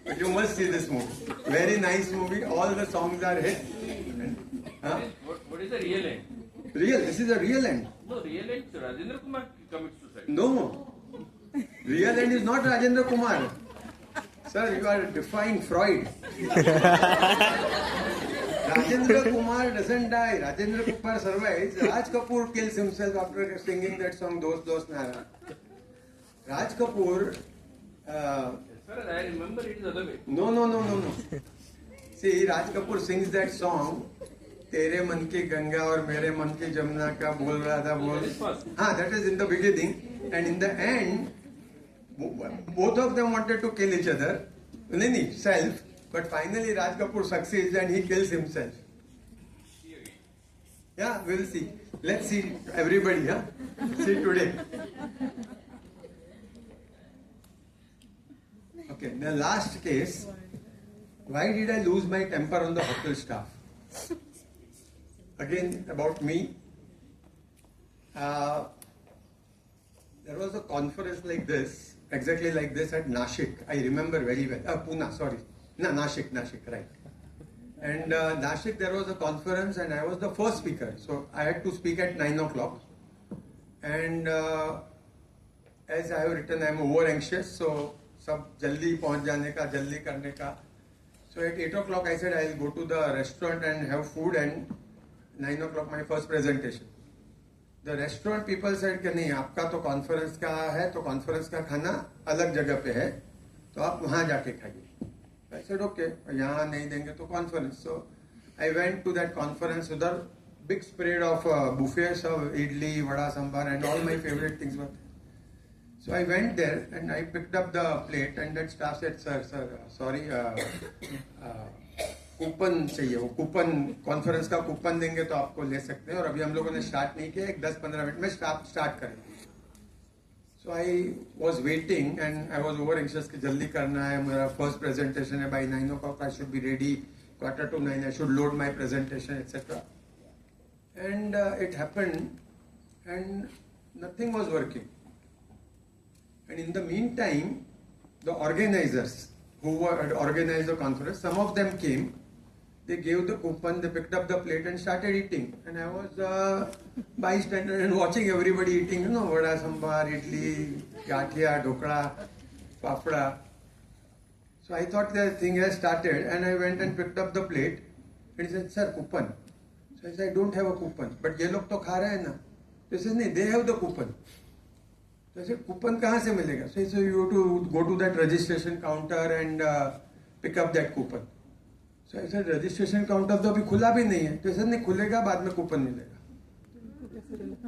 But you must see this movie. Very nice movie. All the songs are hit. What is the real end? Real. This is a real end. No, real end. Rajendra Kumar commits suicide. No. Real end is not Rajendra Kumar. Sir, you are defying Freud. Rajendra Kumar doesn't die. Rajendra Kumar survives. Raj Kapoor kills himself after singing that song, Dost Nara. Raj Kapoor. Sir, I remember it is other way. No. See, Raj Kapoor sings that song, Tere man ki Ganga aur mere man ki Jamna ka bol raha tha bol. That is in the beginning. And in the end, both of them wanted to kill each other. Self. But finally Raj Kapoor succeeds and he kills himself. Yeah, we'll see. Let's see everybody, see today. Okay, the last case. Why did I lose my temper on the hotel staff? Again, about me. There was a conference like this, exactly like this at Nashik. I remember very well. Pune, sorry. No, Nashik, right. And Nashik, there was a conference and I was the first speaker. So I had to speak at 9 o'clock. And as I have written, I am over anxious. So, sab jaldi pahunch jane ka, jaldi karne ka. So at 8 o'clock, I said I will go to the restaurant and have food, and 9 o'clock my first presentation. The restaurant people said कि नहीं आपका तो conference का है तो conference का खाना अलग जगह पे है तो आप वहाँ जाके खाइए. I said okay, यहाँ नहीं देंगे तो conference. So I went to that conference. उधर big spread of buffets of idli, vada, sambar, and all my favorite things were. So I went there and I picked up the plate, and that staff said, sir, sorry, coupon चाहिए. वो coupon conference का coupon देंगे तो आपको ले सकते हैं, और अभी हम लोगों ने स्टार्ट नहीं किया, एक 10-15 मिनट में स्टार्ट करेंगे. So I was waiting and I was over anxious कि जल्दी करना है, मेरा first presentation है, by 9 o'clock I should be ready, 8:45 I should load my presentation, etc. And it happened and nothing was working. And in the meantime, the organizers who had organized the conference, some of them came, they gave the coupon, they picked up the plate and started eating. And I was bystander and watching everybody eating, vada, sambar, idli, gathia, dhokla, papda. So I thought the thing has started, and I went and picked up the plate and he said, sir, coupon. So I said, I don't have a coupon. But ye log to kha rahe hai na. He said, no, they have the coupon. So I said, coupon kahan se milega? So he said, you have to go to that registration counter and pick up that coupon. So I said, registration counter तो अभी खुला भी नहीं है. तो sir नहीं खुलेगा, बाद में कूपन मिलेगा.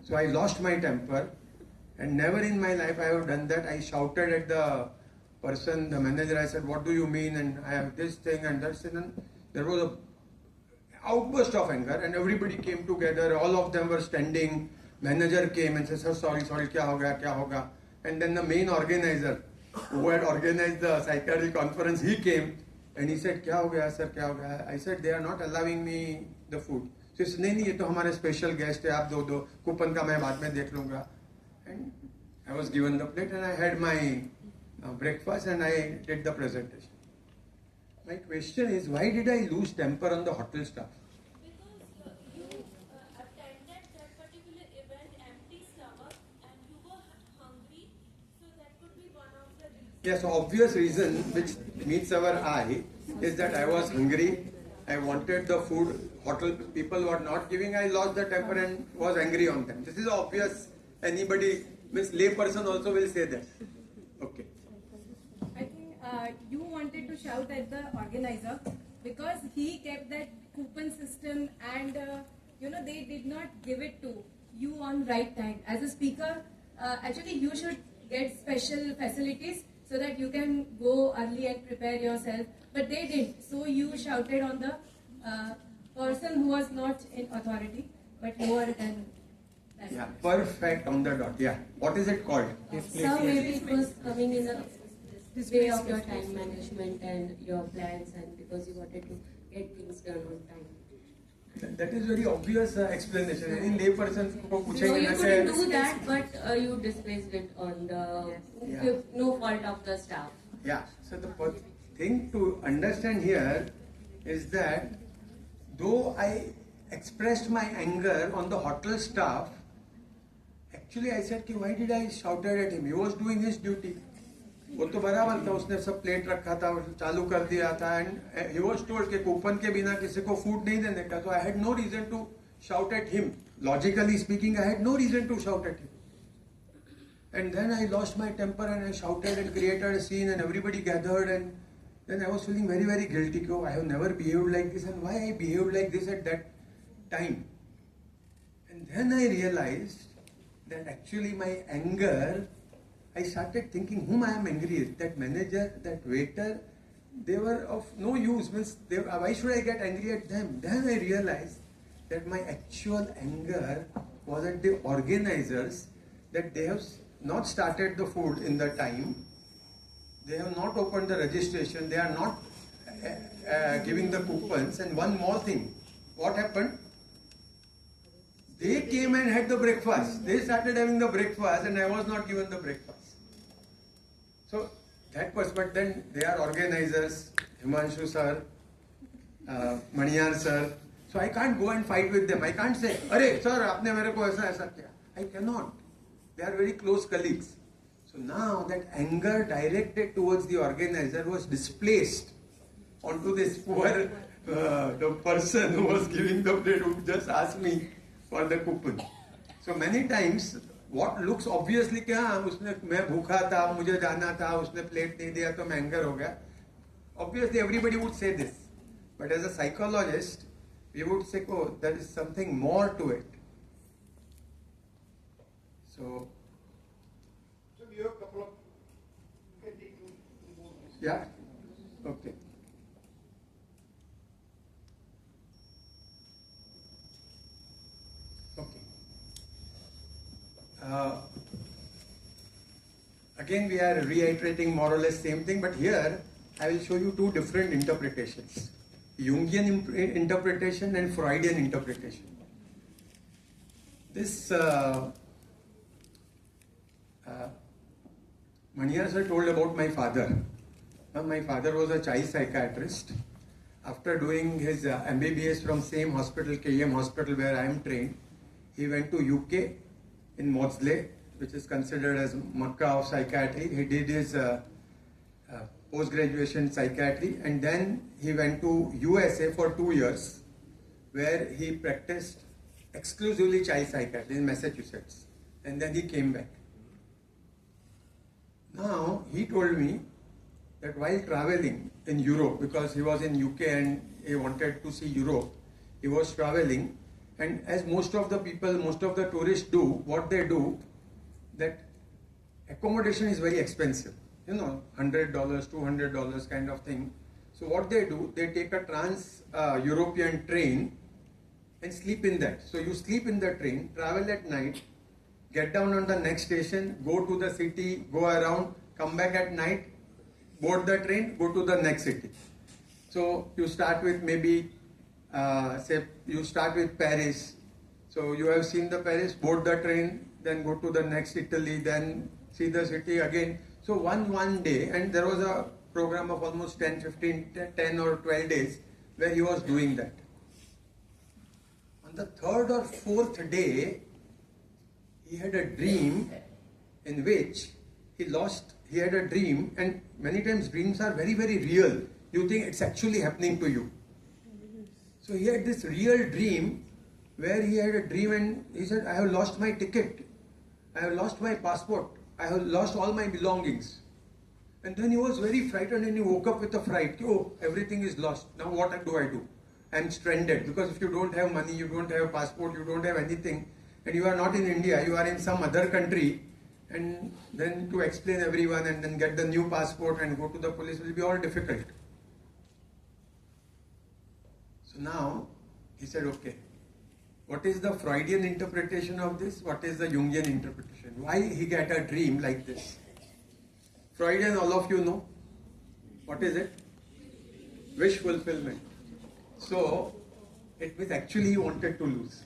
So I lost my temper And never in my life I have done that. I shouted at the person, the manager. I said, "What do you mean?" And I have this thing and that thing. And there was a outburst of anger, and everybody came together. All of them were standing. Manager came and said, "Sir, sorry, kya hoga?" And then the main organizer, who had organized the psychiatry conference, he came and he said, "Kya ho gaya, sir? Kya ho gaya?" I said, "They are not allowing me the food." So he said, "नहीं, ये तो हमारे special guest है, आप दो coupon का मैं बाद में देख लूँगा." And I was given the plate and I had my breakfast and I did the presentation. My question is, why did I lose temper on the hotel staff? Because you attended that particular event empty stomach and you were hungry, so that could be one of the reasons. Yes, obvious reason which meets our eye is that I was hungry. I wanted the food. Hotel people were not giving. I lost the temper and was angry on them. This is obvious. Anybody, means lay person also will say that. Okay. I think you wanted to shout at the organizer because he kept that coupon system and they did not give it to you on right time. As a speaker, actually you should get special facilities so that you can go early and prepare yourself. But they didn't. So you shouted on the person who was not in authority but lower than that. Yeah, perfect on the dot. Yeah. What is it called? So maybe it was coming in a way of your time management and your plans, and because you wanted to get things done on time. That is very obvious explanation. Any lay person को No, पूछेंगे you ना couldn't कि do that, but you displaced it on the no fault of the staff. yeah. So the thing to understand here is that though I expressed my anger on the hotel staff, actually I said कि why did I shouted at him? He was doing his duty. वो तो बराबर था, उसने सब plate रखा था, चालू कर दिया था, and he was told कि कूपन के बिना किसी को फूड नहीं देने का. So I had no reason to shout at him. Logically speaking, I had no reason to shout at him. And then I lost my temper and I shouted and created a scene and everybody gathered, and then I was feeling very, very guilty. Oh, I have never behaved like this, and why I behaved like this at that time. And then I realized that actually my anger, I started thinking whom I am angry with. That manager, that waiter, they were of no use. Means why should I get angry at them? Then I realized that my actual anger was at the organizers, that they have not started the food in the time. They have not opened the registration. They are not giving the coupons. And one more thing, what happened? They came and had the breakfast. They started having the breakfast and I was not given the breakfast. So that was, but then they are organizers, Himanshu sir, Maniyar sir. So I can't go and fight with them. I can't say, "Arey sir, aapne mere ko aisa aisa kiya." I cannot. They are very close colleagues. So now that anger directed towards the organizer was displaced onto this poor the person who was giving the plate, who just asked me for the coupon. So many times what looks obviously कि हाँ उसने मैं भूखा था, मुझे जाना था, उसने प्लेट नहीं दिया तो मैं एंगर हो गया. Obviously everybody would say this, but as a psychologist we would say, oh, there is something more to it. So you have a couple of yeah, okay. Again we are reiterating more or less same thing, but here I will show you two different interpretations. Jungian interpretation and Freudian interpretation. This Maniyar sir told about my father. My father was a child psychiatrist. After doing his MBBS from same hospital, KM hospital where I am trained, he went to UK in Maudsley, which is considered as Makkah of psychiatry. He did his post-graduation psychiatry, and then he went to USA for 2 years, where he practiced exclusively child psychiatry in Massachusetts, and then he came back. Now he told me that while traveling in Europe, because he was in UK and he wanted to see Europe, he was traveling. And as most of the people, most of the tourists do, what they do, that accommodation is very expensive, you know, $100, $200 kind of thing. So what they do, they take a trans-European train and sleep in that. So you sleep in the train, travel at night, get down on the next station, go to the city, go around, come back at night, board the train, go to the next city. So you start with maybe, say you start with Paris. So you have seen the Paris, board the train, then go to the next Italy, then see the city again. So one day, and there was a program of almost 10 or 12 days where he was doing that. On the third or fourth day, he had a dream in which he had a dream, and many times dreams are very, very real. You think it's actually happening to you. So he had this real dream where he had a dream and he said, I have lost my ticket. I have lost my passport. I have lost all my belongings. And then he was very frightened and he woke up with a fright. Oh, everything is lost. Now what do I do? I am stranded, because if you don't have money, you don't have a passport, you don't have anything, and you are not in India, you are in some other country, and then to explain everyone and then get the new passport and go to the police will be all difficult. So now he said, okay, what is the Freudian interpretation of this? What is the Jungian interpretation? Why he got a dream like this? Freudian, all of you know. What is it? Wish fulfillment. So it means actually he wanted to lose.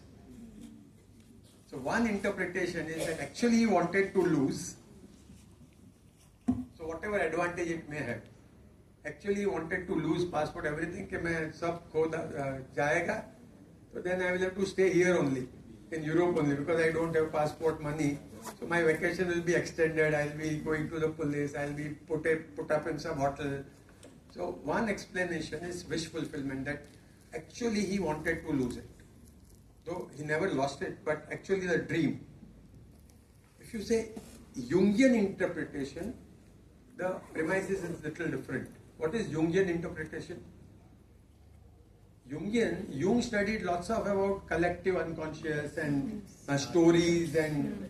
So one interpretation is that actually he wanted to lose. So whatever advantage it may have. Actually he wanted to lose passport, everything, कि मैं सब खो जाएगा. So then I will have to stay here only, in Europe only, because I don't have passport money. So my vacation will be extended. I'll be going to the police. I'll be put up in some hotel. So one explanation is wish fulfillment, that actually he wanted to lose it. Though he never lost it, but actually the dream. If you say Jungian interpretation, the premises is little different. What is Jungian interpretation? Jung studied lots of about collective unconscious and stories and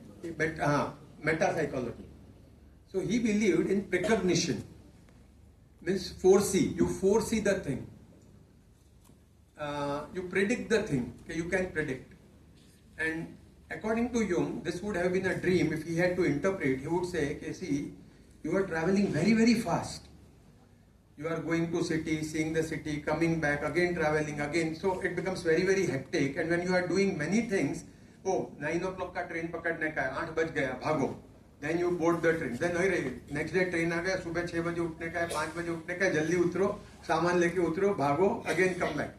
meta-psychology. So he believed in precognition, means foresee. You foresee the thing. You predict the thing. Okay, you can predict. And according to Jung, this would have been a dream. If he had to interpret, he would say, okay, see, you are traveling very, very fast. You are going to city, seeing the city, coming back, again traveling, again. So it becomes very, very hectic. And when you are doing many things, oh, 9 o'clock ka train pakadne ka hai, 8 baj gaya, bhago. Then you board the train. Then next day train aa gaya, subah 6 baje utne ka hai, 5 baje utne ka hai, jaldi utro, saman leke utro, bhago, again come back.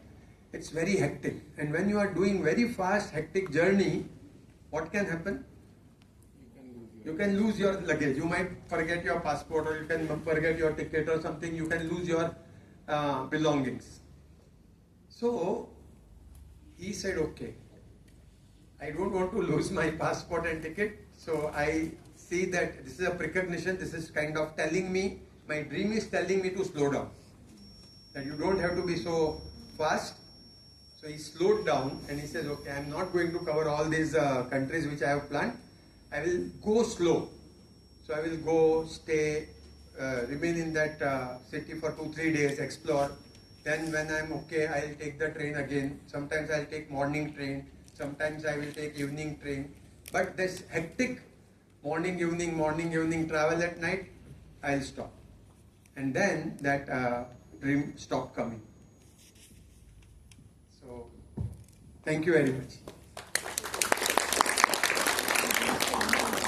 It's very hectic. And when you are doing very fast, hectic journey, what can happen? You can lose your luggage. You might forget your passport, or you can forget your ticket or something. You can lose your belongings. So he said, okay, I don't want to lose my passport and ticket. So I see that this is a precognition. This is kind of telling me, my dream is telling me to slow down. That you don't have to be so fast. So he slowed down and he says, okay, I'm not going to cover all these countries which I have planned. I will go slow. So I will go, stay, remain in that city for 2-3 days, explore. Then when I'm okay, I'll take the train again. Sometimes I'll take morning train. Sometimes I will take evening train. But this hectic morning, evening travel at night, I'll stop. And then that dream stopped coming. So, thank you very much.